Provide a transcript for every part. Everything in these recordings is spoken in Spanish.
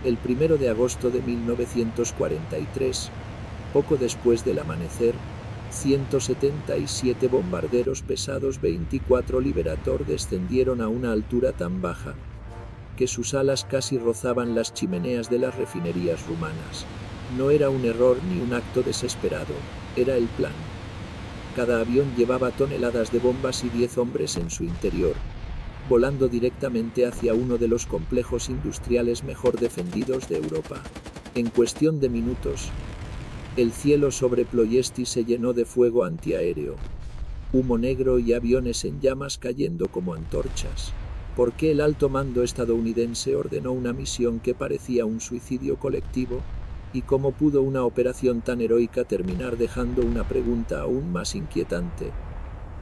El 1 de agosto de 1943, poco después del amanecer, 177 bombarderos pesados 24 Liberator descendieron a una altura tan baja que sus alas casi rozaban las chimeneas de las refinerías rumanas. No era un error ni un acto desesperado, era el plan. Cada avión llevaba toneladas de bombas y 10 hombres en su interior, volando directamente hacia uno de los complejos industriales mejor defendidos de Europa. En cuestión de minutos, el cielo sobre Ploiesti se llenó de fuego antiaéreo, humo negro y aviones en llamas cayendo como antorchas. ¿Por qué el alto mando estadounidense ordenó una misión que parecía un suicidio colectivo? ¿Y cómo pudo una operación tan heroica terminar dejando una pregunta aún más inquietante?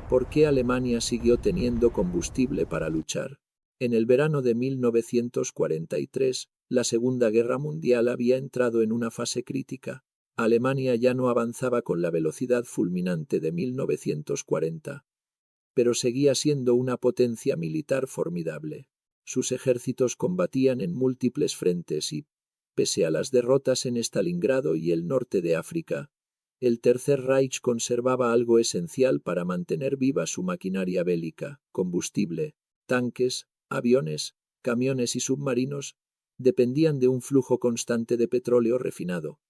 ¿Por qué Alemania siguió teniendo combustible para luchar? En el verano de 1943, la Segunda Guerra Mundial había entrado en una fase crítica. Alemania ya no avanzaba con la velocidad fulminante de 1940. Pero seguía siendo una potencia militar formidable. Sus ejércitos combatían en múltiples frentes y, pese a las derrotas en Stalingrado y el norte de África, el Tercer Reich conservaba algo esencial para mantener viva su maquinaria bélica: combustible. Tanques, aviones, camiones y submarinos dependían de un flujo constante de petróleo refinado,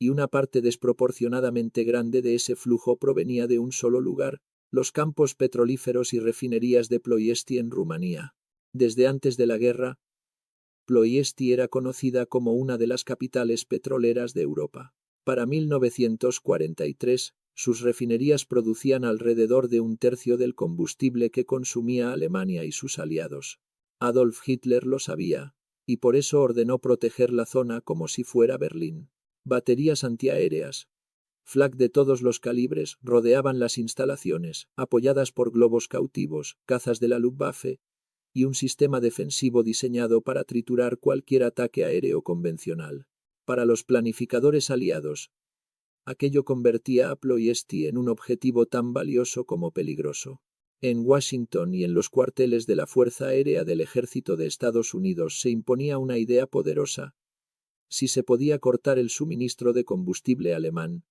y una parte desproporcionadamente grande de ese flujo provenía de un solo lugar: los campos petrolíferos y refinerías de Ploiesti en Rumanía. Desde antes de la guerra, Ploiesti era conocida como una de las capitales petroleras de Europa. Para 1943, sus refinerías producían alrededor de un tercio del combustible que consumía Alemania y sus aliados. Adolf Hitler lo sabía, y por eso ordenó proteger la zona como si fuera Berlín. Baterías antiaéreas, flak de todos los calibres rodeaban las instalaciones, apoyadas por globos cautivos, cazas de la Luftwaffe y un sistema defensivo diseñado para triturar cualquier ataque aéreo convencional. Para los planificadores aliados, aquello convertía a Ploiesti en un objetivo tan valioso como peligroso. En Washington y en los cuarteles de la Fuerza Aérea del Ejército de Estados Unidos se imponía una idea poderosa: si se podía cortar el suministro de combustible alemán,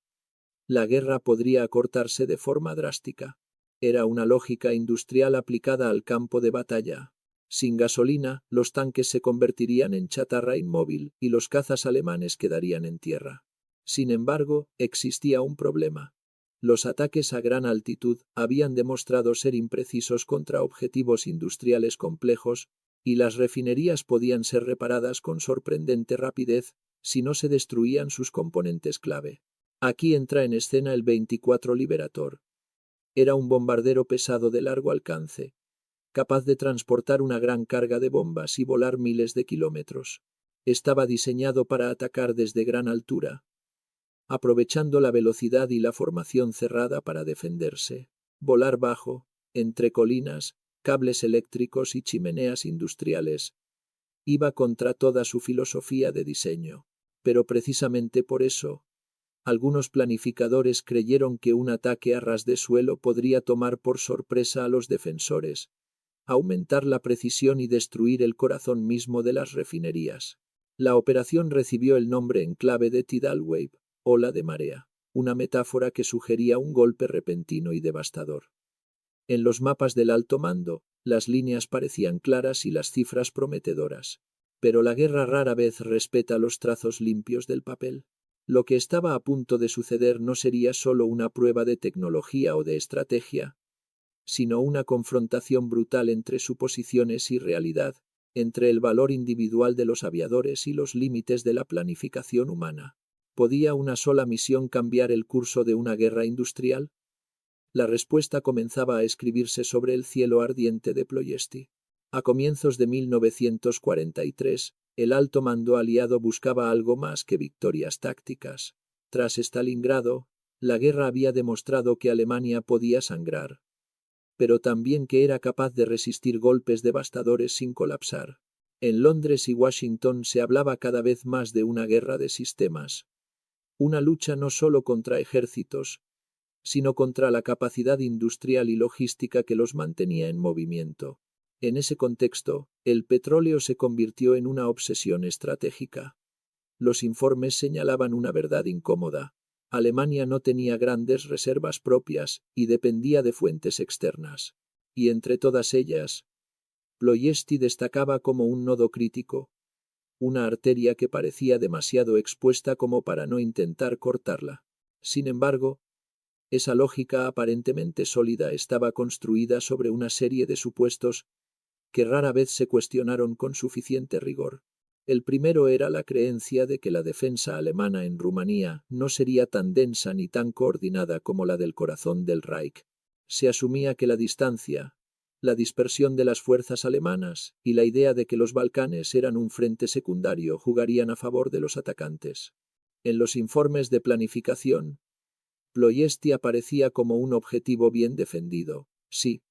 la guerra podría acortarse de forma drástica. Era una lógica industrial aplicada al campo de batalla. Sin gasolina, los tanques se convertirían en chatarra inmóvil y los cazas alemanes quedarían en tierra. Sin embargo, existía un problema. Los ataques a gran altitud habían demostrado ser imprecisos contra objetivos industriales complejos, y las refinerías podían ser reparadas con sorprendente rapidez si no se destruían sus componentes clave. Aquí entra en escena el 24 Liberator. Era un bombardero pesado de largo alcance, capaz de transportar una gran carga de bombas y volar miles de kilómetros. Estaba diseñado para atacar desde gran altura, aprovechando la velocidad y la formación cerrada para defenderse. Volar bajo, entre colinas, cables eléctricos y chimeneas industriales, iba contra toda su filosofía de diseño. Pero precisamente por eso, algunos planificadores creyeron que un ataque a ras de suelo podría tomar por sorpresa a los defensores, aumentar la precisión y destruir el corazón mismo de las refinerías. La operación recibió el nombre en clave de tidal wave, ola de marea, una metáfora que sugería un golpe repentino y devastador. En los mapas del alto mando, las líneas parecían claras y las cifras prometedoras, pero la guerra rara vez respeta los trazos limpios del papel. Lo que estaba a punto de suceder no sería solo una prueba de tecnología o de estrategia, sino una confrontación brutal entre suposiciones y realidad, entre el valor individual de los aviadores y los límites de la planificación humana. ¿Podía una sola misión cambiar el curso de una guerra industrial? La respuesta comenzaba a escribirse sobre el cielo ardiente de Ploiesti. A comienzos de 1943, el alto mando aliado buscaba algo más que victorias tácticas. Tras Stalingrado, la guerra había demostrado que Alemania podía sangrar, pero también que era capaz de resistir golpes devastadores sin colapsar. En Londres y Washington se hablaba cada vez más de una guerra de sistemas, una lucha no solo contra ejércitos, sino contra la capacidad industrial y logística que los mantenía en movimiento. En ese contexto, el petróleo se convirtió en una obsesión estratégica. Los informes señalaban una verdad incómoda. Alemania no tenía grandes reservas propias y dependía de fuentes externas. Y entre todas ellas, Ploiesti destacaba como un nodo crítico, una arteria que parecía demasiado expuesta como para no intentar cortarla. Sin embargo, esa lógica aparentemente sólida estaba construida sobre una serie de supuestos que rara vez se cuestionaron con suficiente rigor. El primero era la creencia de que la defensa alemana en Rumanía no sería tan densa ni tan coordinada como la del corazón del Reich. Se asumía que la distancia, la dispersión de las fuerzas alemanas y la idea de que los Balcanes eran un frente secundario jugarían a favor de los atacantes. En los informes de planificación, Ploiesti aparecía como un objetivo bien defendido, sí,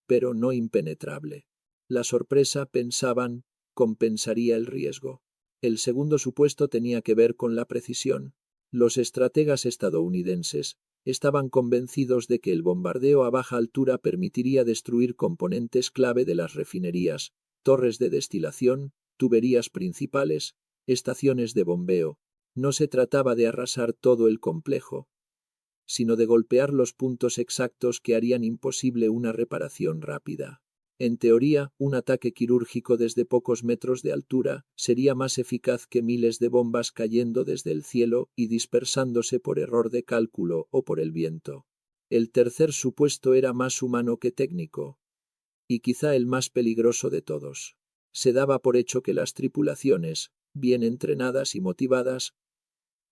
pero no impenetrable. La sorpresa, pensaban, compensaría el riesgo. El segundo supuesto tenía que ver con la precisión. Los estrategas estadounidenses estaban convencidos de que el bombardeo a baja altura permitiría destruir componentes clave de las refinerías, torres de destilación, tuberías principales, estaciones de bombeo. No se trataba de arrasar todo el complejo, sino de golpear los puntos exactos que harían imposible una reparación rápida. En teoría, un ataque quirúrgico desde pocos metros de altura sería más eficaz que miles de bombas cayendo desde el cielo y dispersándose por error de cálculo o por el viento. El tercer supuesto era más humano que técnico, y quizá el más peligroso de todos. Se daba por hecho que las tripulaciones, bien entrenadas y motivadas,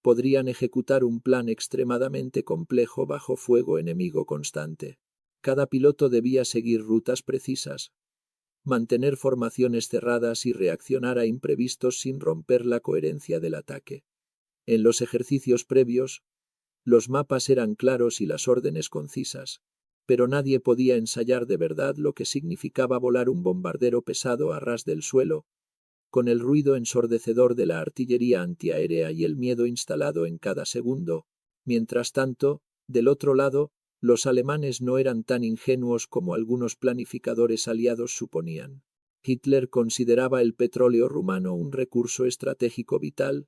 podrían ejecutar un plan extremadamente complejo bajo fuego enemigo constante. Cada piloto debía seguir rutas precisas, mantener formaciones cerradas y reaccionar a imprevistos sin romper la coherencia del ataque. En los ejercicios previos, los mapas eran claros y las órdenes concisas, pero nadie podía ensayar de verdad lo que significaba volar un bombardero pesado a ras del suelo, con el ruido ensordecedor de la artillería antiaérea y el miedo instalado en cada segundo. Mientras tanto, del otro lado, los alemanes no eran tan ingenuos como algunos planificadores aliados suponían. Hitler consideraba el petróleo rumano un recurso estratégico vital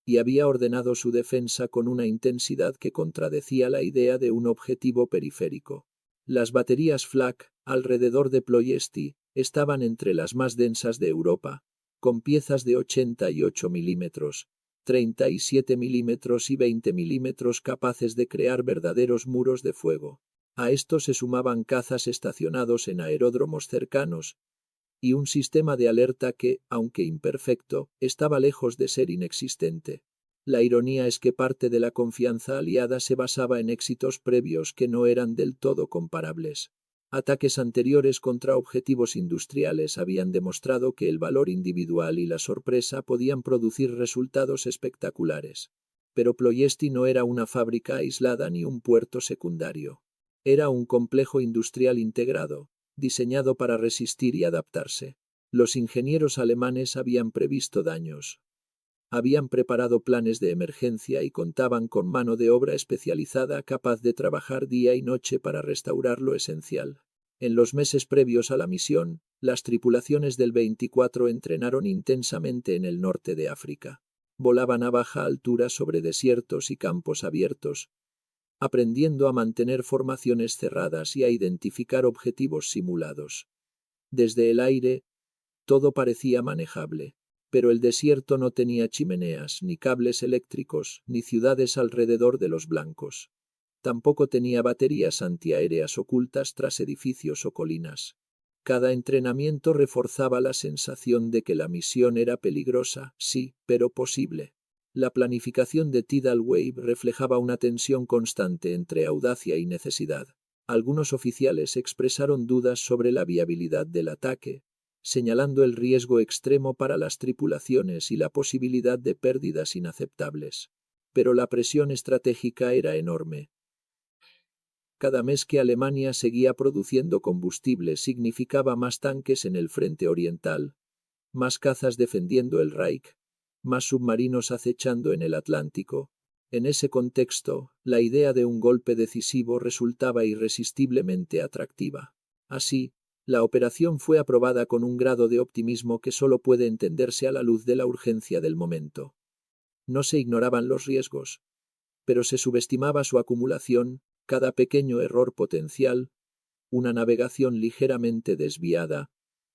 y había ordenado su defensa con una intensidad que contradecía la idea de un objetivo periférico. Las baterías Flak, alrededor de Ploiesti, estaban entre las más densas de Europa, con piezas de 88 milímetros, 37 milímetros y 20 milímetros capaces de crear verdaderos muros de fuego. A esto se sumaban cazas estacionados en aeródromos cercanos y un sistema de alerta que, aunque imperfecto, estaba lejos de ser inexistente. La ironía es que parte de la confianza aliada se basaba en éxitos previos que no eran del todo comparables. Ataques anteriores contra objetivos industriales habían demostrado que el valor individual y la sorpresa podían producir resultados espectaculares. Pero Ploiesti no era una fábrica aislada ni un puerto secundario. Era un complejo industrial integrado, diseñado para resistir y adaptarse. Los ingenieros alemanes habían previsto daños, habían preparado planes de emergencia y contaban con mano de obra especializada capaz de trabajar día y noche para restaurar lo esencial. En los meses previos a la misión, las tripulaciones del 24 entrenaron intensamente en el norte de África. Volaban a baja altura sobre desiertos y campos abiertos, aprendiendo a mantener formaciones cerradas y a identificar objetivos simulados. Desde el aire, todo parecía manejable. Pero el desierto no tenía chimeneas, ni cables eléctricos, ni ciudades alrededor de los blancos. Tampoco tenía baterías antiaéreas ocultas tras edificios o colinas. Cada entrenamiento reforzaba la sensación de que la misión era peligrosa, sí, pero posible. La planificación de Tidal Wave reflejaba una tensión constante entre audacia y necesidad. Algunos oficiales expresaron dudas sobre la viabilidad del ataque, señalando el riesgo extremo para las tripulaciones y la posibilidad de pérdidas inaceptables. Pero la presión estratégica era enorme. Cada mes que Alemania seguía produciendo combustible significaba más tanques en el frente oriental, más cazas defendiendo el Reich, más submarinos acechando en el Atlántico. En ese contexto, la idea de un golpe decisivo resultaba irresistiblemente atractiva. Así, La operación fue aprobada con un grado de optimismo que solo puede entenderse a la luz de la urgencia del momento. No se ignoraban los riesgos, pero se subestimaba su acumulación, cada pequeño error potencial, una navegación ligeramente desviada,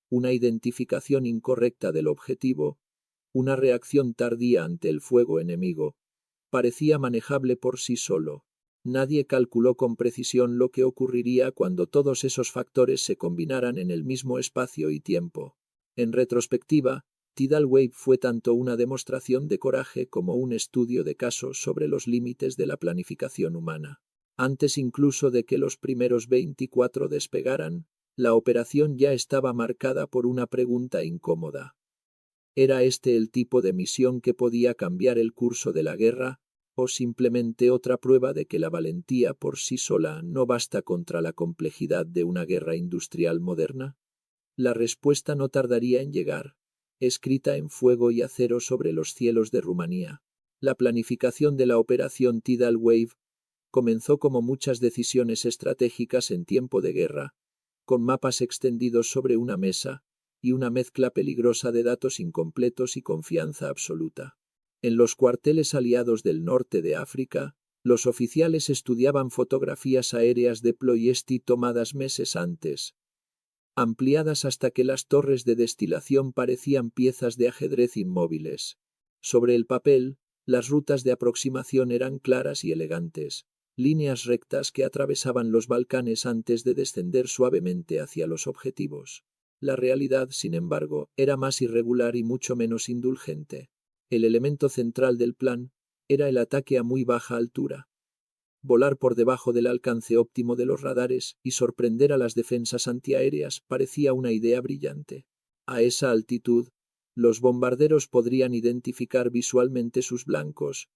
una identificación incorrecta del objetivo, una reacción tardía ante el fuego enemigo, parecía manejable por sí solo. Nadie calculó con precisión lo que ocurriría cuando todos esos factores se combinaran en el mismo espacio y tiempo. En retrospectiva, Tidal Wave fue tanto una demostración de coraje como un estudio de caso sobre los límites de la planificación humana. Antes incluso de que los primeros 24 despegaran, la operación ya estaba marcada por una pregunta incómoda. ¿Era este el tipo de misión que podía cambiar el curso de la guerra, o simplemente otra prueba de que la valentía por sí sola no basta contra la complejidad de una guerra industrial moderna? La respuesta no tardaría en llegar, escrita en fuego y acero sobre los cielos de Rumanía. La planificación de la operación Tidal Wave comenzó como muchas decisiones estratégicas en tiempo de guerra, con mapas extendidos sobre una mesa y una mezcla peligrosa de datos incompletos y confianza absoluta. En los cuarteles aliados del norte de África, los oficiales estudiaban fotografías aéreas de Ploiesti tomadas meses antes, ampliadas hasta que las torres de destilación parecían piezas de ajedrez inmóviles. Sobre el papel, las rutas de aproximación eran claras y elegantes, líneas rectas que atravesaban los Balcanes antes de descender suavemente hacia los objetivos. La realidad, sin embargo, era más irregular y mucho menos indulgente. El elemento central del plan era el ataque a muy baja altura. Volar por debajo del alcance óptimo de los radares y sorprender a las defensas antiaéreas parecía una idea brillante. A esa altitud, los bombarderos podrían identificar visualmente sus blancos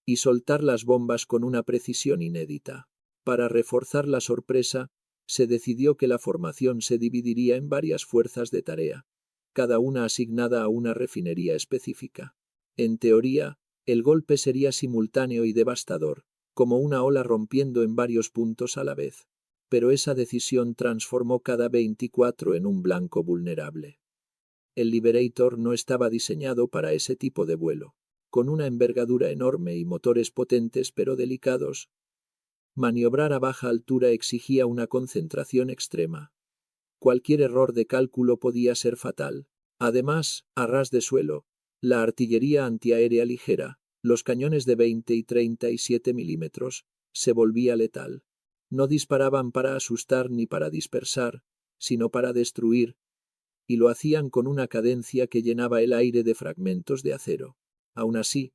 y soltar las bombas con una precisión inédita. Para reforzar la sorpresa, se decidió que la formación se dividiría en varias fuerzas de tarea, cada una asignada a una refinería específica. En teoría, el golpe sería simultáneo y devastador, como una ola rompiendo en varios puntos a la vez. Pero esa decisión transformó cada 24 en un blanco vulnerable. El Liberator no estaba diseñado para ese tipo de vuelo. Con una envergadura enorme y motores potentes pero delicados, maniobrar a baja altura exigía una concentración extrema. Cualquier error de cálculo podía ser fatal. Además, a ras de suelo, la artillería antiaérea ligera, los cañones de 20 y 37 milímetros, se volvía letal. No disparaban para asustar ni para dispersar, sino para destruir, y lo hacían con una cadencia que llenaba el aire de fragmentos de acero. Aún así,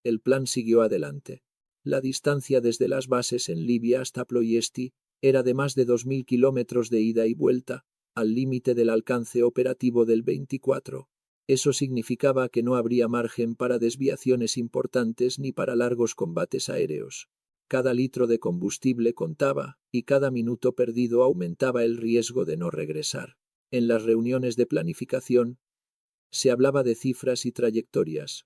el plan siguió adelante. La distancia desde las bases en Libia hasta Ploiesti era de más de 2000 kilómetros de ida y vuelta, al límite del alcance operativo del 24. Eso significaba que no habría margen para desviaciones importantes ni para largos combates aéreos. Cada litro de combustible contaba, y cada minuto perdido aumentaba el riesgo de no regresar. En las reuniones de planificación, se hablaba de cifras y trayectorias,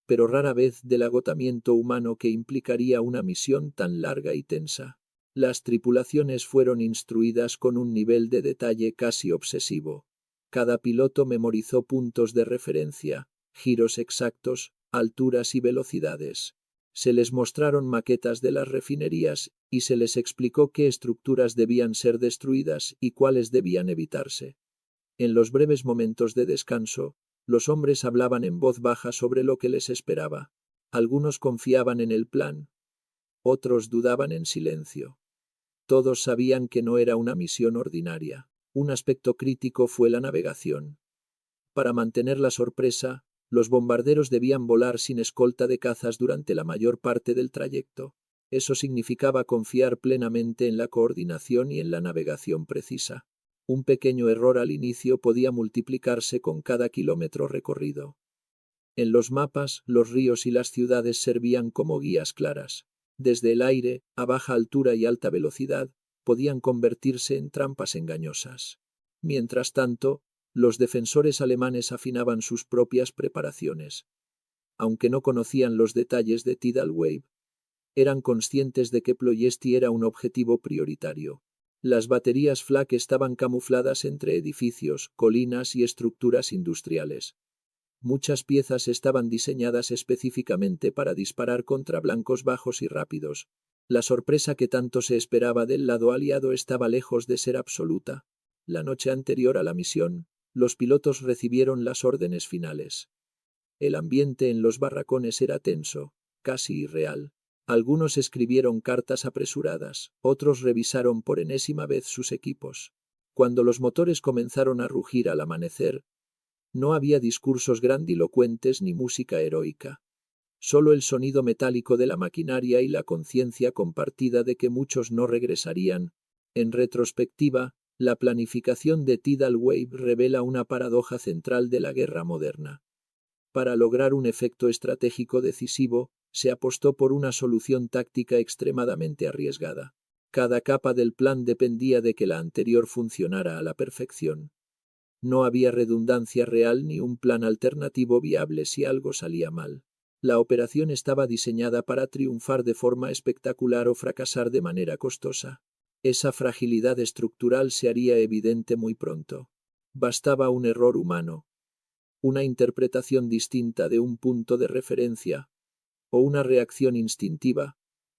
pero rara vez del agotamiento humano que implicaría una misión tan larga y tensa. Las tripulaciones fueron instruidas con un nivel de detalle casi obsesivo. Cada piloto memorizó puntos de referencia, giros exactos, alturas y velocidades. Se les mostraron maquetas de las refinerías y se les explicó qué estructuras debían ser destruidas y cuáles debían evitarse. En los breves momentos de descanso, los hombres hablaban en voz baja sobre lo que les esperaba. Algunos confiaban en el plan, otros dudaban en silencio. Todos sabían que no era una misión ordinaria. Un aspecto crítico fue la navegación. Para mantener la sorpresa, los bombarderos debían volar sin escolta de cazas durante la mayor parte del trayecto. Eso significaba confiar plenamente en la coordinación y en la navegación precisa. Un pequeño error al inicio podía multiplicarse con cada kilómetro recorrido. En los mapas, los ríos y las ciudades servían como guías claras. Desde el aire, a baja altura y alta velocidad, podían convertirse en trampas engañosas. Mientras tanto, los defensores alemanes afinaban sus propias preparaciones. Aunque no conocían los detalles de Tidal Wave, eran conscientes de que Ploiesti era un objetivo prioritario. Las baterías flak estaban camufladas entre edificios, colinas y estructuras industriales. Muchas piezas estaban diseñadas específicamente para disparar contra blancos bajos y rápidos. La sorpresa que tanto se esperaba del lado aliado estaba lejos de ser absoluta. La noche anterior a la misión, los pilotos recibieron las órdenes finales. El ambiente en los barracones era tenso, casi irreal. Algunos escribieron cartas apresuradas, otros revisaron por enésima vez sus equipos. Cuando los motores comenzaron a rugir al amanecer, no había discursos grandilocuentes ni música heroica. Solo el sonido metálico de la maquinaria y la conciencia compartida de que muchos no regresarían. En retrospectiva, la planificación de Tidal Wave revela una paradoja central de la guerra moderna. Para lograr un efecto estratégico decisivo, se apostó por una solución táctica extremadamente arriesgada. Cada capa del plan dependía de que la anterior funcionara a la perfección. No había redundancia real ni un plan alternativo viable si algo salía mal. La operación estaba diseñada para triunfar de forma espectacular o fracasar de manera costosa. Esa fragilidad estructural se haría evidente muy pronto. Bastaba un error humano, una interpretación distinta de un punto de referencia, o una reacción instintiva,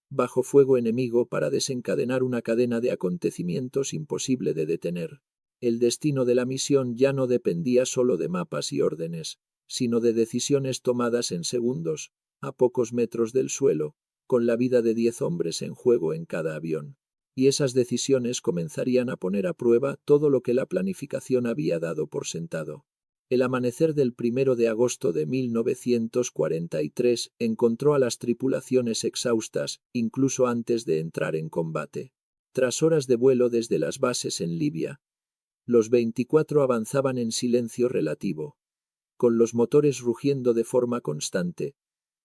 bajo fuego enemigo para desencadenar una cadena de acontecimientos imposible de detener. El destino de la misión ya no dependía solo de mapas y órdenes, sino de decisiones tomadas en segundos, a pocos metros del suelo, con la vida de 10 hombres en juego en cada avión. Y esas decisiones comenzarían a poner a prueba todo lo que la planificación había dado por sentado. El amanecer del 1 de agosto de 1943 encontró a las tripulaciones exhaustas, incluso antes de entrar en combate. Tras horas de vuelo desde las bases en Libia, los 24 avanzaban en silencio relativo, con los motores rugiendo de forma constante,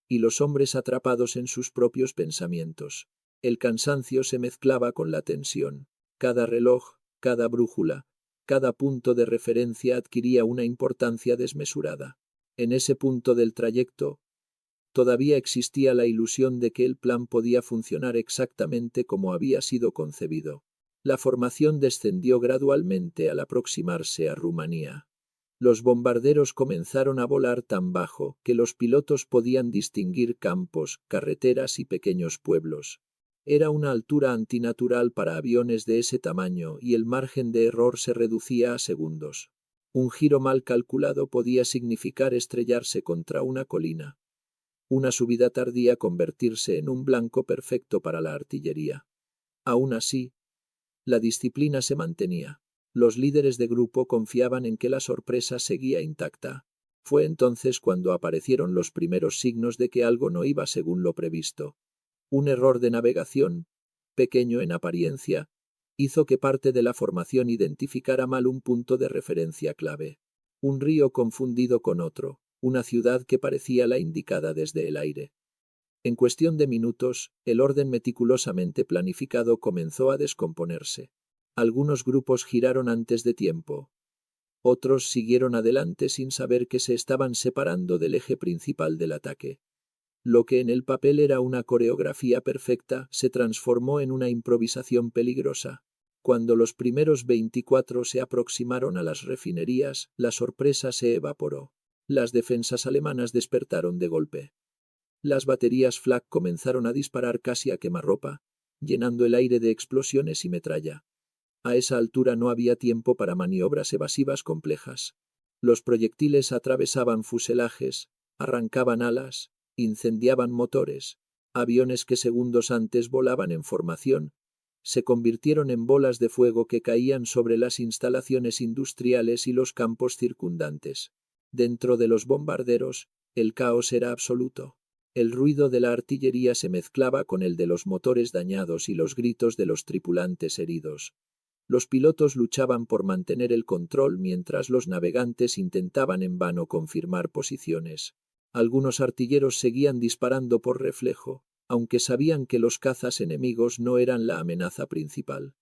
y los hombres atrapados en sus propios pensamientos. El cansancio se mezclaba con la tensión. Cada reloj, cada brújula, cada punto de referencia adquiría una importancia desmesurada. En ese punto del trayecto, todavía existía la ilusión de que el plan podía funcionar exactamente como había sido concebido. La formación descendió gradualmente al aproximarse a Rumanía. Los bombarderos comenzaron a volar tan bajo que los pilotos podían distinguir campos, carreteras y pequeños pueblos. Era una altura antinatural para aviones de ese tamaño y el margen de error se reducía a segundos. Un giro mal calculado podía significar estrellarse contra una colina. Una subida tardía convertirse en un blanco perfecto para la artillería. Aún así, la disciplina se mantenía. Los líderes de grupo confiaban en que la sorpresa seguía intacta. Fue entonces cuando aparecieron los primeros signos de que algo no iba según lo previsto. Un error de navegación, pequeño en apariencia, hizo que parte de la formación identificara mal un punto de referencia clave. Un río confundido con otro, una ciudad que parecía la indicada desde el aire. En cuestión de minutos, el orden meticulosamente planificado comenzó a descomponerse. Algunos grupos giraron antes de tiempo. Otros siguieron adelante sin saber que se estaban separando del eje principal del ataque. Lo que en el papel era una coreografía perfecta se transformó en una improvisación peligrosa. Cuando los primeros 24 se aproximaron a las refinerías, la sorpresa se evaporó. Las defensas alemanas despertaron de golpe. Las baterías flak comenzaron a disparar casi a quemarropa, llenando el aire de explosiones y metralla. A esa altura no había tiempo para maniobras evasivas complejas. Los proyectiles atravesaban fuselajes, arrancaban alas, incendiaban motores. Aviones que segundos antes volaban en formación, se convirtieron en bolas de fuego que caían sobre las instalaciones industriales y los campos circundantes. Dentro de los bombarderos, el caos era absoluto. El ruido de la artillería se mezclaba con el de los motores dañados y los gritos de los tripulantes heridos. Los pilotos luchaban por mantener el control mientras los navegantes intentaban en vano confirmar posiciones. Algunos artilleros seguían disparando por reflejo, aunque sabían que los cazas enemigos no eran la amenaza principal.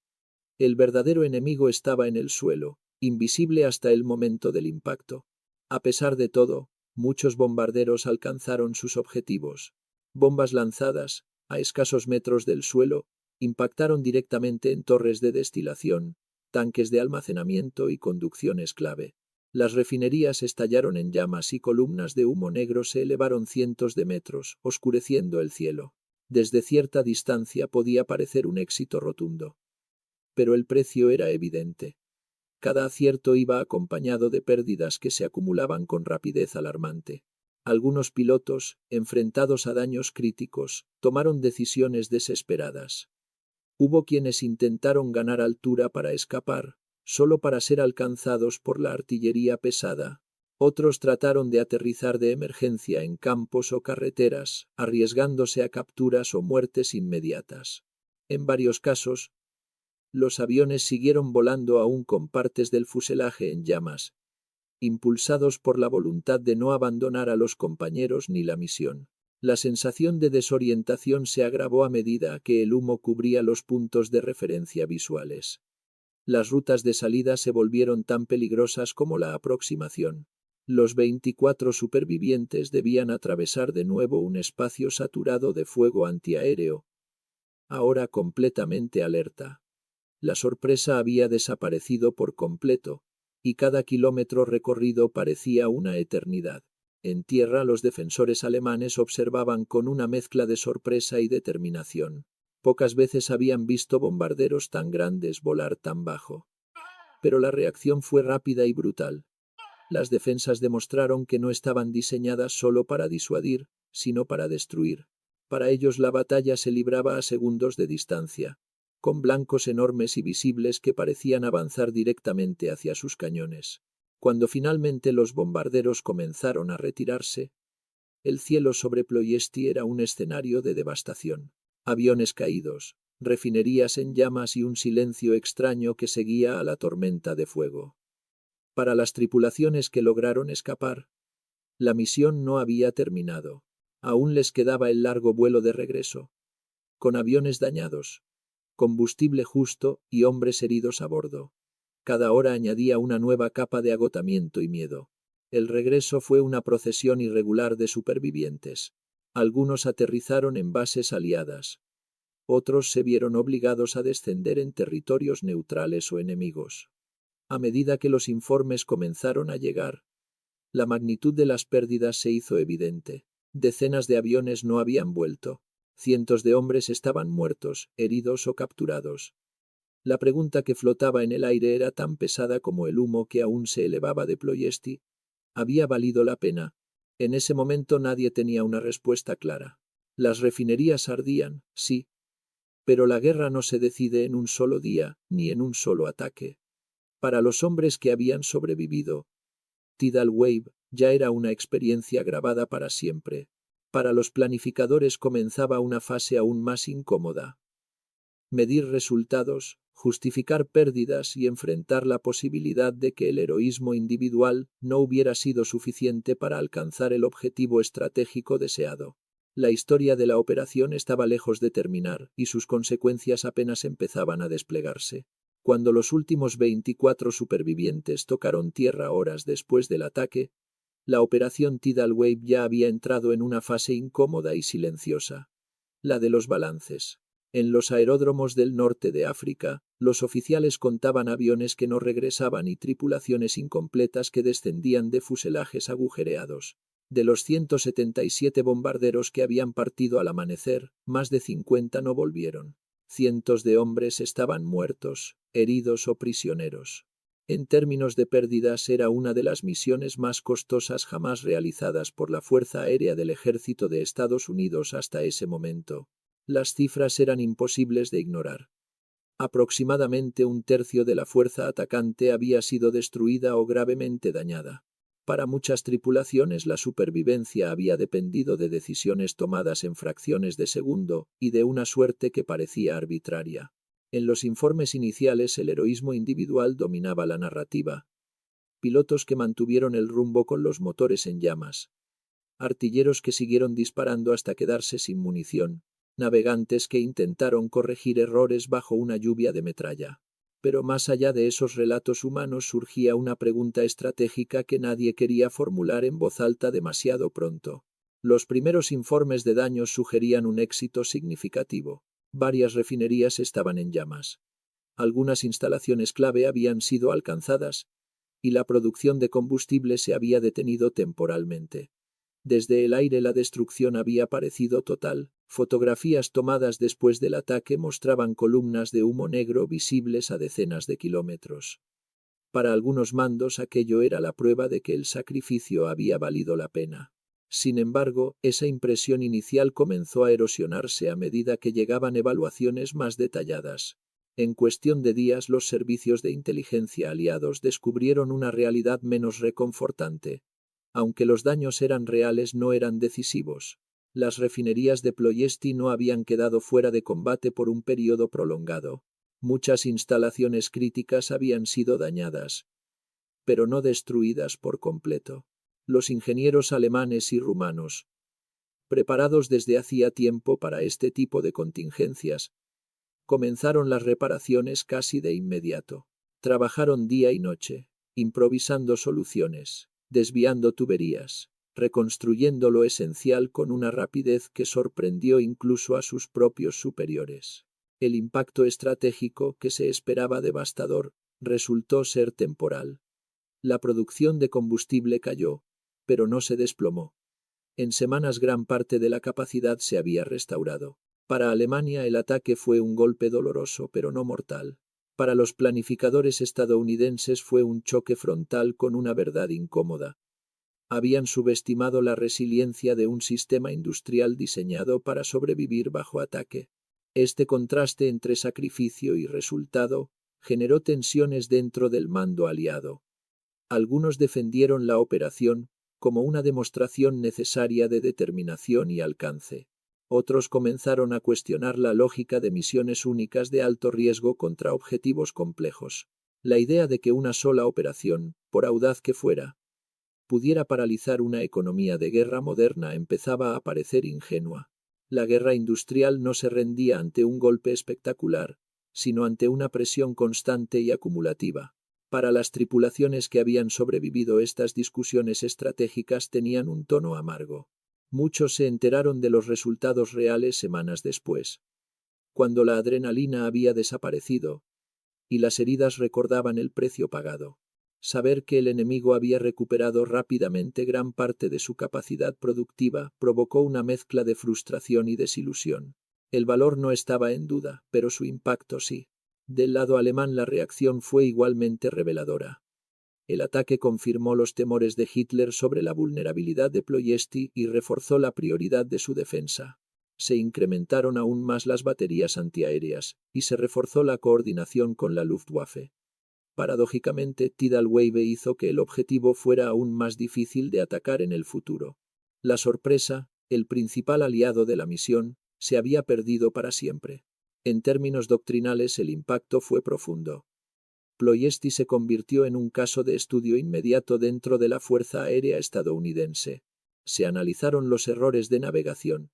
El verdadero enemigo estaba en el suelo, invisible hasta el momento del impacto. A pesar de todo, muchos bombarderos alcanzaron sus objetivos. Bombas lanzadas, a escasos metros del suelo, Impactaron directamente en torres de destilación, tanques de almacenamiento y conducciones clave. Las refinerías estallaron en llamas y columnas de humo negro se elevaron cientos de metros, oscureciendo el cielo. Desde cierta distancia podía parecer un éxito rotundo. Pero el precio era evidente. Cada acierto iba acompañado de pérdidas que se acumulaban con rapidez alarmante. Algunos pilotos, enfrentados a daños críticos, tomaron decisiones desesperadas. Hubo quienes intentaron ganar altura para escapar, solo para ser alcanzados por la artillería pesada. Otros trataron de aterrizar de emergencia en campos o carreteras, arriesgándose a capturas o muertes inmediatas. En varios casos, los aviones siguieron volando aún con partes del fuselaje en llamas, impulsados por la voluntad de no abandonar a los compañeros ni la misión. La sensación de desorientación se agravó a medida que el humo cubría los puntos de referencia visuales. Las rutas de salida se volvieron tan peligrosas como la aproximación. Los 24 supervivientes debían atravesar de nuevo un espacio saturado de fuego antiaéreo, ahora completamente alerta. La sorpresa había desaparecido por completo, y cada kilómetro recorrido parecía una eternidad. En tierra los defensores alemanes observaban con una mezcla de sorpresa y determinación. Pocas veces habían visto bombarderos tan grandes volar tan bajo. Pero la reacción fue rápida y brutal. Las defensas demostraron que no estaban diseñadas solo para disuadir, sino para destruir. Para ellos la batalla se libraba a segundos de distancia, con blancos enormes y visibles que parecían avanzar directamente hacia sus cañones. Cuando finalmente los bombarderos comenzaron a retirarse, el cielo sobre Ploiesti era un escenario de devastación. Aviones caídos, refinerías en llamas y un silencio extraño que seguía a la tormenta de fuego. Para las tripulaciones que lograron escapar, la misión no había terminado. Aún les quedaba el largo vuelo de regreso, con aviones dañados, combustible justo y hombres heridos a bordo. Cada hora añadía una nueva capa de agotamiento y miedo. El regreso fue una procesión irregular de supervivientes. Algunos aterrizaron en bases aliadas. Otros se vieron obligados a descender en territorios neutrales o enemigos. A medida que los informes comenzaron a llegar, la magnitud de las pérdidas se hizo evidente. Decenas de aviones no habían vuelto. Cientos de hombres estaban muertos, heridos o capturados. La pregunta que flotaba en el aire era tan pesada como el humo que aún se elevaba de Ploiesti. ¿Había valido la pena? En ese momento nadie tenía una respuesta clara. Las refinerías ardían, sí, pero la guerra no se decide en un solo día, ni en un solo ataque. Para los hombres que habían sobrevivido, Tidal Wave ya era una experiencia grabada para siempre. Para los planificadores comenzaba una fase aún más incómoda. Medir resultados, justificar pérdidas y enfrentar la posibilidad de que el heroísmo individual no hubiera sido suficiente para alcanzar el objetivo estratégico deseado. La historia de la operación estaba lejos de terminar y sus consecuencias apenas empezaban a desplegarse. Cuando los últimos 24 supervivientes tocaron tierra horas después del ataque, la operación Tidal Wave ya había entrado en una fase incómoda y silenciosa, la de los balances. En los aeródromos del norte de África, los oficiales contaban aviones que no regresaban y tripulaciones incompletas que descendían de fuselajes agujereados. De los 177 bombarderos que habían partido al amanecer, más de 50 no volvieron. Cientos de hombres estaban muertos, heridos o prisioneros. En términos de pérdidas era una de las misiones más costosas jamás realizadas por la Fuerza Aérea del Ejército de Estados Unidos hasta ese momento. Las cifras eran imposibles de ignorar. Aproximadamente un tercio de la fuerza atacante había sido destruida o gravemente dañada. Para muchas tripulaciones la supervivencia había dependido de decisiones tomadas en fracciones de segundo y de una suerte que parecía arbitraria. En los informes iniciales el heroísmo individual dominaba la narrativa. Pilotos que mantuvieron el rumbo con los motores en llamas. Artilleros que siguieron disparando hasta quedarse sin munición. Navegantes que intentaron corregir errores bajo una lluvia de metralla. Pero más allá de esos relatos humanos surgía una pregunta estratégica que nadie quería formular en voz alta demasiado pronto. Los primeros informes de daños sugerían un éxito significativo. Varias refinerías estaban en llamas. Algunas instalaciones clave habían sido alcanzadas, y la producción de combustible se había detenido temporalmente. Desde el aire la destrucción había parecido total. Fotografías tomadas después del ataque mostraban columnas de humo negro visibles a decenas de kilómetros. Para algunos mandos aquello era la prueba de que el sacrificio había valido la pena. Sin embargo, esa impresión inicial comenzó a erosionarse a medida que llegaban evaluaciones más detalladas. En cuestión de días los servicios de inteligencia aliados descubrieron una realidad menos reconfortante. Aunque los daños eran reales, no eran decisivos. Las refinerías de Ploiesti no habían quedado fuera de combate por un periodo prolongado. Muchas instalaciones críticas habían sido dañadas, pero no destruidas por completo. Los ingenieros alemanes y rumanos, preparados desde hacía tiempo para este tipo de contingencias, comenzaron las reparaciones casi de inmediato. Trabajaron día y noche, improvisando soluciones, desviando tuberías, reconstruyendo lo esencial con una rapidez que sorprendió incluso a sus propios superiores. El impacto estratégico, que se esperaba devastador, resultó ser temporal. La producción de combustible cayó, pero no se desplomó. En semanas gran parte de la capacidad se había restaurado. Para Alemania el ataque fue un golpe doloroso, pero no mortal. Para los planificadores estadounidenses fue un choque frontal con una verdad incómoda. Habían subestimado la resiliencia de un sistema industrial diseñado para sobrevivir bajo ataque. Este contraste entre sacrificio y resultado generó tensiones dentro del mando aliado. Algunos defendieron la operación como una demostración necesaria de determinación y alcance. Otros comenzaron a cuestionar la lógica de misiones únicas de alto riesgo contra objetivos complejos. La idea de que una sola operación, por audaz que fuera, pudiera paralizar una economía de guerra moderna empezaba a parecer ingenua. La guerra industrial no se rendía ante un golpe espectacular, sino ante una presión constante y acumulativa. Para las tripulaciones que habían sobrevivido estas discusiones estratégicas tenían un tono amargo. Muchos se enteraron de los resultados reales semanas después, cuando la adrenalina había desaparecido, y las heridas recordaban el precio pagado. Saber que el enemigo había recuperado rápidamente gran parte de su capacidad productiva provocó una mezcla de frustración y desilusión. El valor no estaba en duda, pero su impacto sí. Del lado alemán la reacción fue igualmente reveladora. El ataque confirmó los temores de Hitler sobre la vulnerabilidad de Ploiesti y reforzó la prioridad de su defensa. Se incrementaron aún más las baterías antiaéreas, y se reforzó la coordinación con la Luftwaffe. Paradójicamente, Tidal Wave hizo que el objetivo fuera aún más difícil de atacar en el futuro. La sorpresa, el principal aliado de la misión, se había perdido para siempre. En términos doctrinales el impacto fue profundo. Ploiesti se convirtió en un caso de estudio inmediato dentro de la Fuerza Aérea estadounidense. Se analizaron los errores de navegación,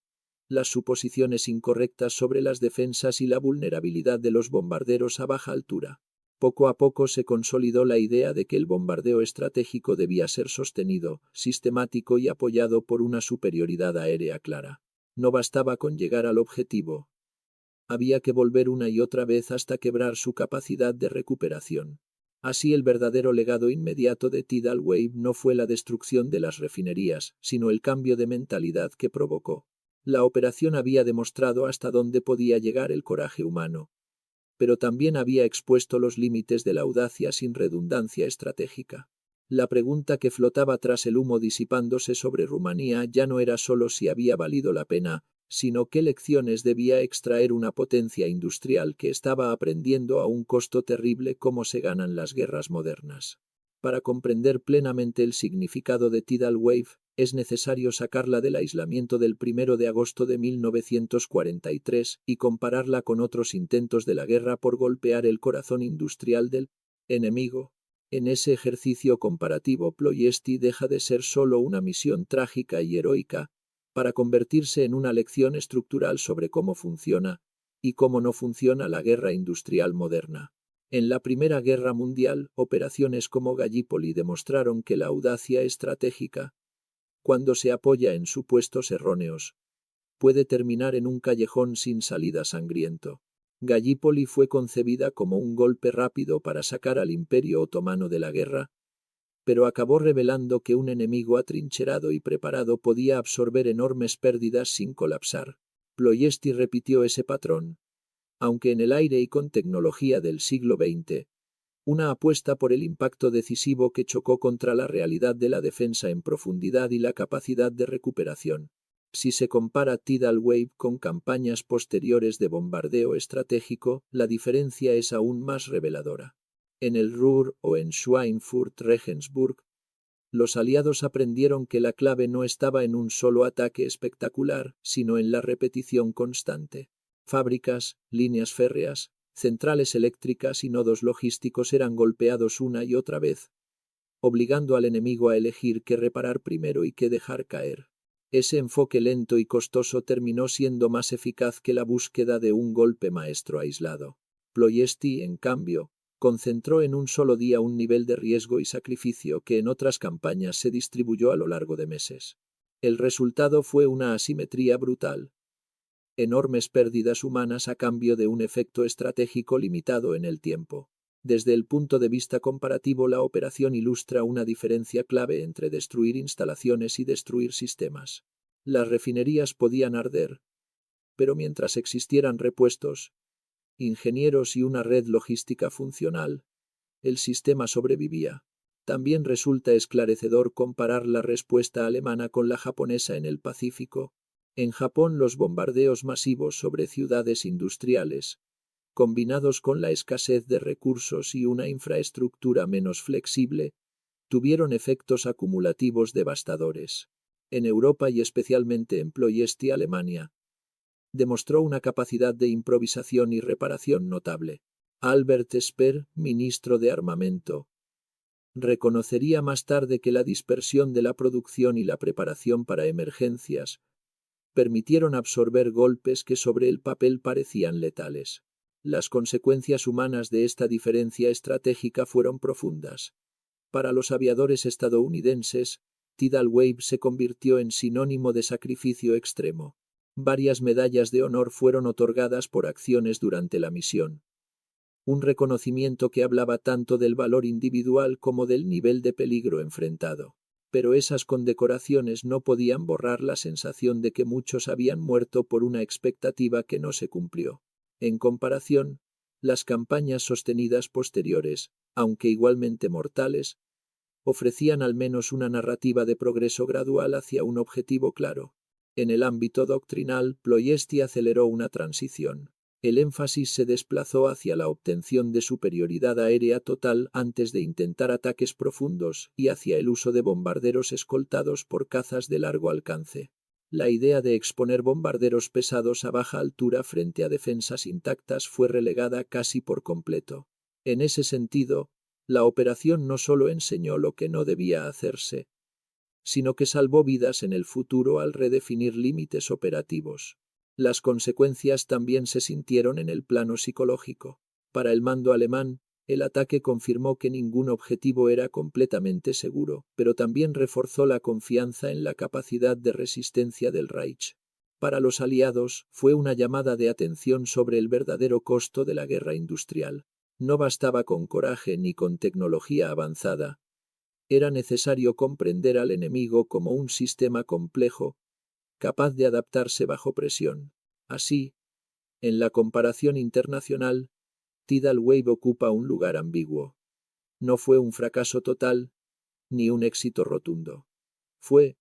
las suposiciones incorrectas sobre las defensas y la vulnerabilidad de los bombarderos a baja altura. Poco a poco se consolidó la idea de que el bombardeo estratégico debía ser sostenido, sistemático y apoyado por una superioridad aérea clara. No bastaba con llegar al objetivo. Había que volver una y otra vez hasta quebrar su capacidad de recuperación. Así el verdadero legado inmediato de Tidal Wave no fue la destrucción de las refinerías, sino el cambio de mentalidad que provocó. La operación había demostrado hasta dónde podía llegar el coraje humano, pero también había expuesto los límites de la audacia sin redundancia estratégica. La pregunta que flotaba tras el humo disipándose sobre Rumanía ya no era solo si había valido la pena, sino qué lecciones debía extraer una potencia industrial que estaba aprendiendo a un costo terrible cómo se ganan las guerras modernas. Para comprender plenamente el significado de Tidal Wave, es necesario sacarla del aislamiento del 1 de agosto de 1943 y compararla con otros intentos de la guerra por golpear el corazón industrial del enemigo. En ese ejercicio comparativo, Ploiesti deja de ser solo una misión trágica y heroica, para convertirse en una lección estructural sobre cómo funciona y cómo no funciona la guerra industrial moderna. En la Primera Guerra Mundial, operaciones como Gallipoli demostraron que la audacia estratégica, cuando se apoya en supuestos erróneos, puede terminar en un callejón sin salida sangriento. Gallipoli fue concebida como un golpe rápido para sacar al Imperio Otomano de la guerra, pero acabó revelando que un enemigo atrincherado y preparado podía absorber enormes pérdidas sin colapsar. Ploiesti repitió ese patrón, aunque en el aire y con tecnología del siglo XX, una apuesta por el impacto decisivo que chocó contra la realidad de la defensa en profundidad y la capacidad de recuperación. Si se compara Tidal Wave con campañas posteriores de bombardeo estratégico, la diferencia es aún más reveladora. En el Ruhr o en Schweinfurt-Regensburg, los aliados aprendieron que la clave no estaba en un solo ataque espectacular, sino en la repetición constante. Fábricas, líneas férreas, centrales eléctricas y nodos logísticos eran golpeados una y otra vez, obligando al enemigo a elegir qué reparar primero y qué dejar caer. Ese enfoque lento y costoso terminó siendo más eficaz que la búsqueda de un golpe maestro aislado. Ploiesti, en cambio, concentró en un solo día un nivel de riesgo y sacrificio que en otras campañas se distribuyó a lo largo de meses. El resultado fue una asimetría brutal. Enormes pérdidas humanas a cambio de un efecto estratégico limitado en el tiempo. Desde el punto de vista comparativo, la operación ilustra una diferencia clave entre destruir instalaciones y destruir sistemas. Las refinerías podían arder, pero mientras existieran repuestos, ingenieros y una red logística funcional, el sistema sobrevivía. También resulta esclarecedor comparar la respuesta alemana con la japonesa en el Pacífico. En Japón, los bombardeos masivos sobre ciudades industriales, combinados con la escasez de recursos y una infraestructura menos flexible, tuvieron efectos acumulativos devastadores. En Europa y especialmente en Ploiesti, Alemania, demostró una capacidad de improvisación y reparación notable. Albert Speer, ministro de Armamento, reconocería más tarde que la dispersión de la producción y la preparación para emergencias permitieron absorber golpes que sobre el papel parecían letales. Las consecuencias humanas de esta diferencia estratégica fueron profundas. Para los aviadores estadounidenses, Tidal Wave se convirtió en sinónimo de sacrificio extremo. Varias medallas de honor fueron otorgadas por acciones durante la misión. Un reconocimiento que hablaba tanto del valor individual como del nivel de peligro enfrentado. Pero esas condecoraciones no podían borrar la sensación de que muchos habían muerto por una expectativa que no se cumplió. En comparación, las campañas sostenidas posteriores, aunque igualmente mortales, ofrecían al menos una narrativa de progreso gradual hacia un objetivo claro. En el ámbito doctrinal, Ploiesti aceleró una transición. El énfasis se desplazó hacia la obtención de superioridad aérea total antes de intentar ataques profundos y hacia el uso de bombarderos escoltados por cazas de largo alcance. La idea de exponer bombarderos pesados a baja altura frente a defensas intactas fue relegada casi por completo. En ese sentido, la operación no solo enseñó lo que no debía hacerse, sino que salvó vidas en el futuro al redefinir límites operativos. Las consecuencias también se sintieron en el plano psicológico. Para el mando alemán, el ataque confirmó que ningún objetivo era completamente seguro, pero también reforzó la confianza en la capacidad de resistencia del Reich. Para los aliados, fue una llamada de atención sobre el verdadero costo de la guerra industrial. No bastaba con coraje ni con tecnología avanzada. Era necesario comprender al enemigo como un sistema complejo, capaz de adaptarse bajo presión. Así, en la comparación internacional, Tidal Wave ocupa un lugar ambiguo. No fue un fracaso total, ni un éxito rotundo. Fue,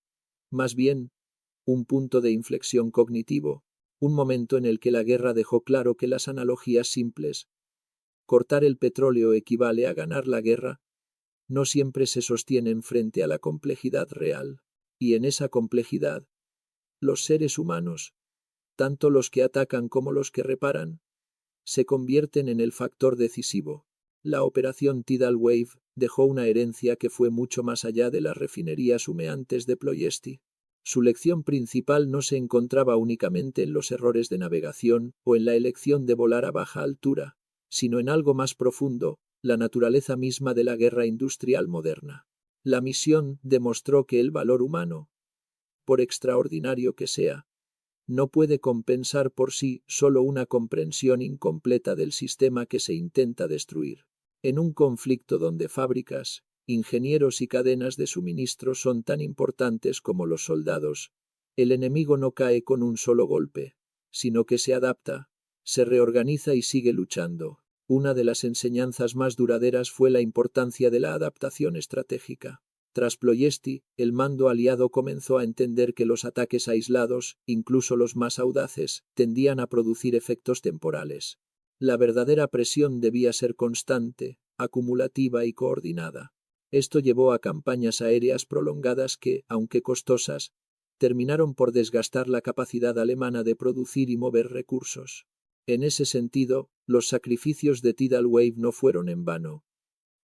más bien, un punto de inflexión cognitivo, un momento en el que la guerra dejó claro que las analogías simples, cortar el petróleo equivale a ganar la guerra, no siempre se sostienen frente a la complejidad real. Y en esa complejidad, los seres humanos, tanto los que atacan como los que reparan, se convierten en el factor decisivo. La operación Tidal Wave dejó una herencia que fue mucho más allá de las refinerías humeantes de Ploiesti. Su lección principal no se encontraba únicamente en los errores de navegación o en la elección de volar a baja altura, sino en algo más profundo, la naturaleza misma de la guerra industrial moderna. La misión demostró que el valor humano, por extraordinario que sea, no puede compensar por sí solo una comprensión incompleta del sistema que se intenta destruir. En un conflicto donde fábricas, ingenieros y cadenas de suministro son tan importantes como los soldados, el enemigo no cae con un solo golpe, sino que se adapta, se reorganiza y sigue luchando. Una de las enseñanzas más duraderas fue la importancia de la adaptación estratégica. Tras Ploiesti, el mando aliado comenzó a entender que los ataques aislados, incluso los más audaces, tendían a producir efectos temporales. La verdadera presión debía ser constante, acumulativa y coordinada. Esto llevó a campañas aéreas prolongadas que, aunque costosas, terminaron por desgastar la capacidad alemana de producir y mover recursos. En ese sentido, los sacrificios de Tidal Wave no fueron en vano.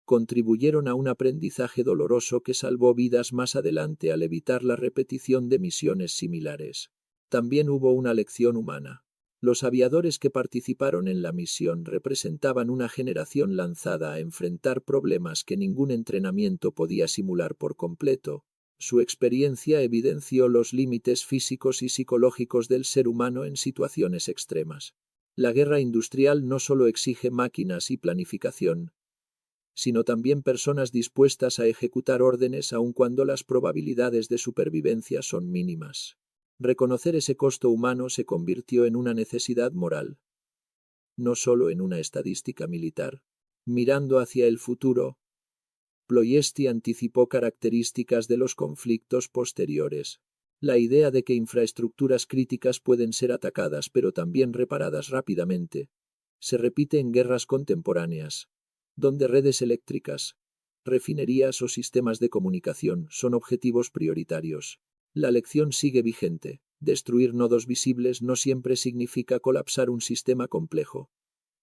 Contribuyeron a un aprendizaje doloroso que salvó vidas más adelante al evitar la repetición de misiones similares. También hubo una lección humana. Los aviadores que participaron en la misión representaban una generación lanzada a enfrentar problemas que ningún entrenamiento podía simular por completo. Su experiencia evidenció los límites físicos y psicológicos del ser humano en situaciones extremas. La guerra industrial no solo exige máquinas y planificación, sino también personas dispuestas a ejecutar órdenes aun cuando las probabilidades de supervivencia son mínimas. Reconocer ese costo humano se convirtió en una necesidad moral, no solo en una estadística militar. Mirando hacia el futuro, Ploiesti anticipó características de los conflictos posteriores. La idea de que infraestructuras críticas pueden ser atacadas pero también reparadas rápidamente, se repite en guerras contemporáneas, donde redes eléctricas, refinerías o sistemas de comunicación son objetivos prioritarios. La lección sigue vigente. Destruir nodos visibles no siempre significa colapsar un sistema complejo.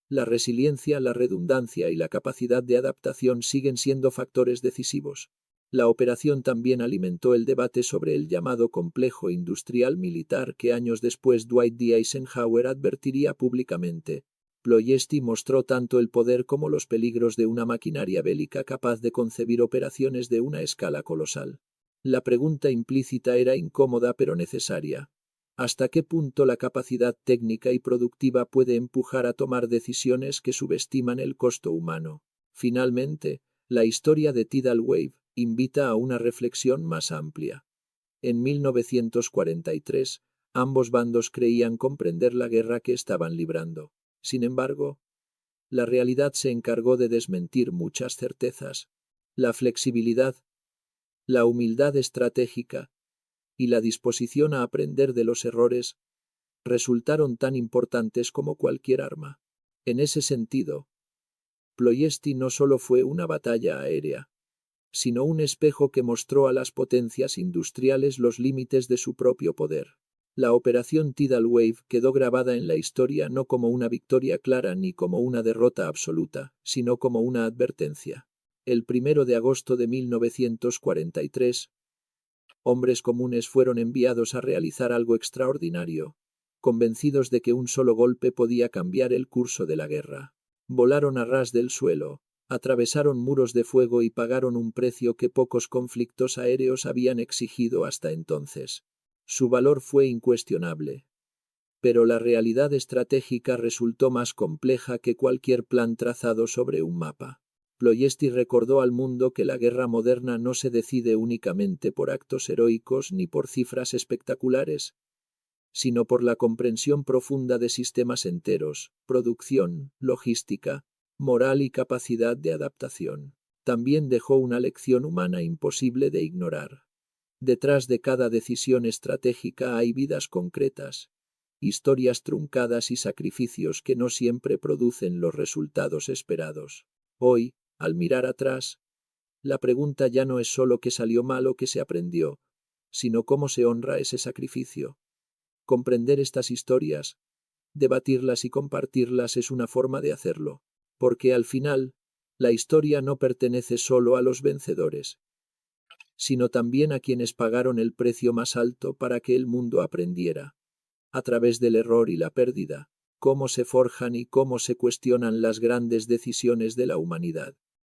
La resiliencia, la redundancia y la capacidad de adaptación siguen siendo factores decisivos. La operación también alimentó el debate sobre el llamado complejo industrial militar que años después Dwight D. Eisenhower advertiría públicamente. Ploiesti mostró tanto el poder como los peligros de una maquinaria bélica capaz de concebir operaciones de una escala colosal. La pregunta implícita era incómoda pero necesaria. ¿Hasta qué punto la capacidad técnica y productiva puede empujar a tomar decisiones que subestiman el costo humano? Finalmente, la historia de Tidal Wave invita a una reflexión más amplia. En 1943, ambos bandos creían comprender la guerra que estaban librando. Sin embargo, la realidad se encargó de desmentir muchas certezas. La flexibilidad, la humildad estratégica y la disposición a aprender de los errores resultaron tan importantes como cualquier arma. En ese sentido, Ploiesti no solo fue una batalla aérea, sino un espejo que mostró a las potencias industriales los límites de su propio poder. La operación Tidal Wave quedó grabada en la historia no como una victoria clara ni como una derrota absoluta, sino como una advertencia. El 1 de agosto de 1943, hombres comunes fueron enviados a realizar algo extraordinario, convencidos de que un solo golpe podía cambiar el curso de la guerra. Volaron a ras del suelo, atravesaron muros de fuego y pagaron un precio que pocos conflictos aéreos habían exigido hasta entonces. Su valor fue incuestionable, pero la realidad estratégica resultó más compleja que cualquier plan trazado sobre un mapa. Ploiesti recordó al mundo que la guerra moderna no se decide únicamente por actos heroicos ni por cifras espectaculares, sino por la comprensión profunda de sistemas enteros, producción, logística, moral y capacidad de adaptación. También dejó una lección humana imposible de ignorar. Detrás de cada decisión estratégica hay vidas concretas, historias truncadas y sacrificios que no siempre producen los resultados esperados. Hoy, al mirar atrás, la pregunta ya no es solo qué salió mal o qué se aprendió, sino cómo se honra ese sacrificio. Comprender estas historias, debatirlas y compartirlas es una forma de hacerlo, porque al final, la historia no pertenece solo a los vencedores, sino también a quienes pagaron el precio más alto para que el mundo aprendiera, a través del error y la pérdida, cómo se forjan y cómo se cuestionan las grandes decisiones de la humanidad.